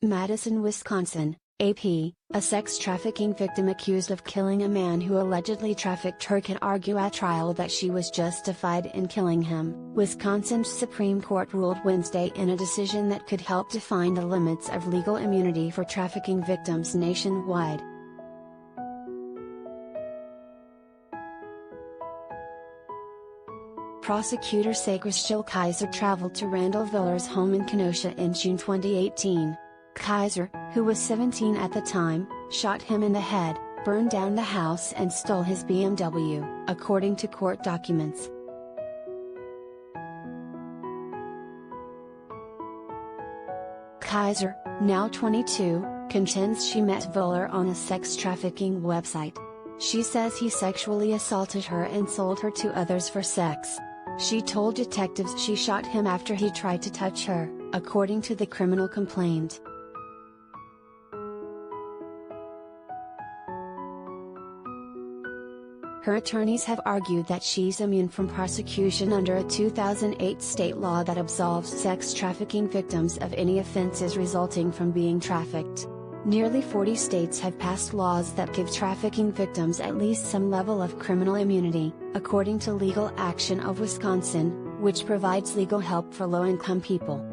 Madison, Wisconsin, AP, a sex trafficking victim accused of killing a man who allegedly trafficked her can argue at trial that she was justified in killing him. Wisconsin's Supreme Court ruled Wednesday in a decision that could help define the limits of legal immunity for trafficking victims nationwide. Prosecutors say Chrystul Kizer traveled to Randall Volar's home in Kenosha in June 2018. Kizer, who was 17 at the time, shot him in the head, burned down the house and stole his BMW, according to court documents. Kizer, now 22, contends she met Volar on a sex trafficking website. She says he sexually assaulted her and sold her to others for sex. She told detectives she shot him after he tried to touch her, according to the criminal complaint. Her attorneys have argued that she's immune from prosecution under a 2008 state law that absolves sex trafficking victims of any offenses resulting from being trafficked. Nearly 40 states have passed laws that give trafficking victims at least some level of criminal immunity, according to Legal Action of Wisconsin, which provides legal help for low-income people.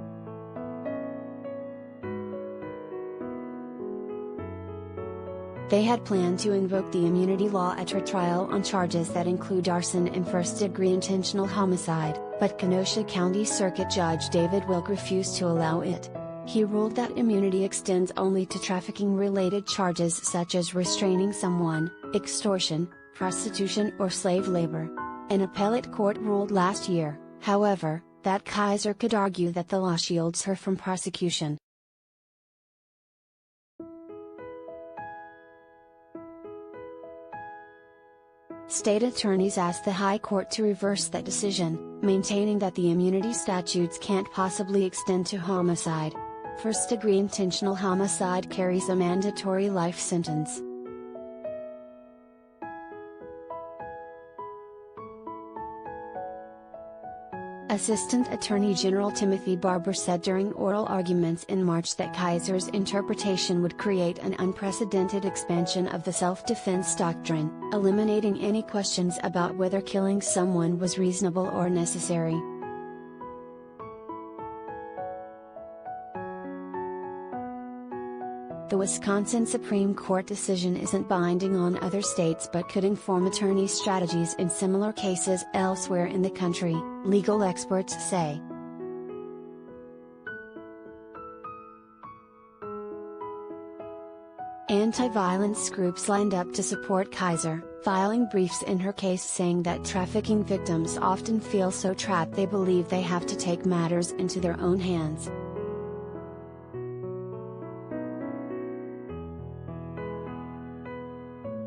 They had planned to invoke the immunity law at her trial on charges that include arson and first-degree intentional homicide, but Kenosha County Circuit Judge David Wilk refused to allow it. He ruled that immunity extends only to trafficking-related charges such as restraining someone, extortion, prostitution or slave labor. An appellate court ruled last year, however, that Kizer could argue that the law shields her from prosecution. State attorneys asked the High Court to reverse that decision, maintaining that the immunity statutes can't possibly extend to homicide. First-degree intentional homicide carries a mandatory life sentence. Assistant Attorney General Timothy Barber said during oral arguments in March that Kizer's interpretation would create an unprecedented expansion of the self-defense doctrine, eliminating any questions about whether killing someone was reasonable or necessary. The Wisconsin Supreme Court decision isn't binding on other states but could inform attorney strategies in similar cases elsewhere in the country, legal experts say. Anti-violence groups lined up to support Kizer, filing briefs in her case saying that trafficking victims often feel so trapped they believe they have to take matters into their own hands.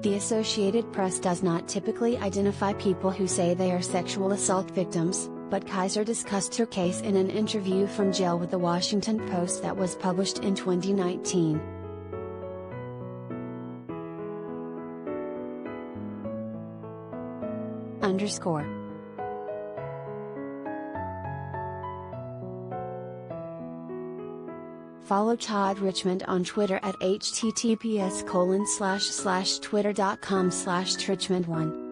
The Associated Press does not typically identify people who say they are sexual assault victims, but Kizer discussed her case in an interview from jail with the Washington Post that was published in 2019. Follow Todd Richmond on Twitter at https://twitter.com/Richmond1.